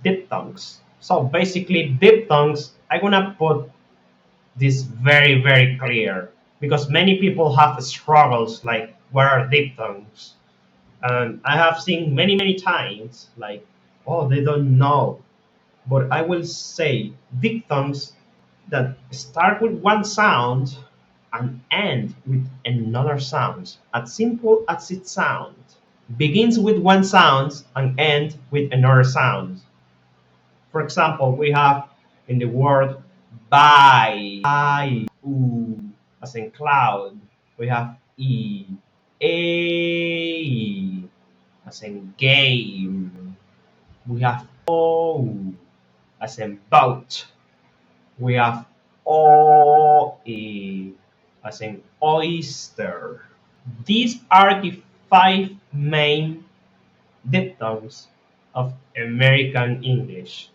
diphthongs. So basically, diphthongs, I'm gonna put this very clear because many people have struggles like what are diphthongs, and I have seen many times like, oh, they don't know. But I will say diphthongs that start with one sound and end with another sound, as simple as it sounds. Begins with one sound and end with another sound. For example, we have in the word buy, ooh, as in cloud. We have a, as in game. We have o, as in boat. We have o, as in oyster. These are the five main diphthongs of American English.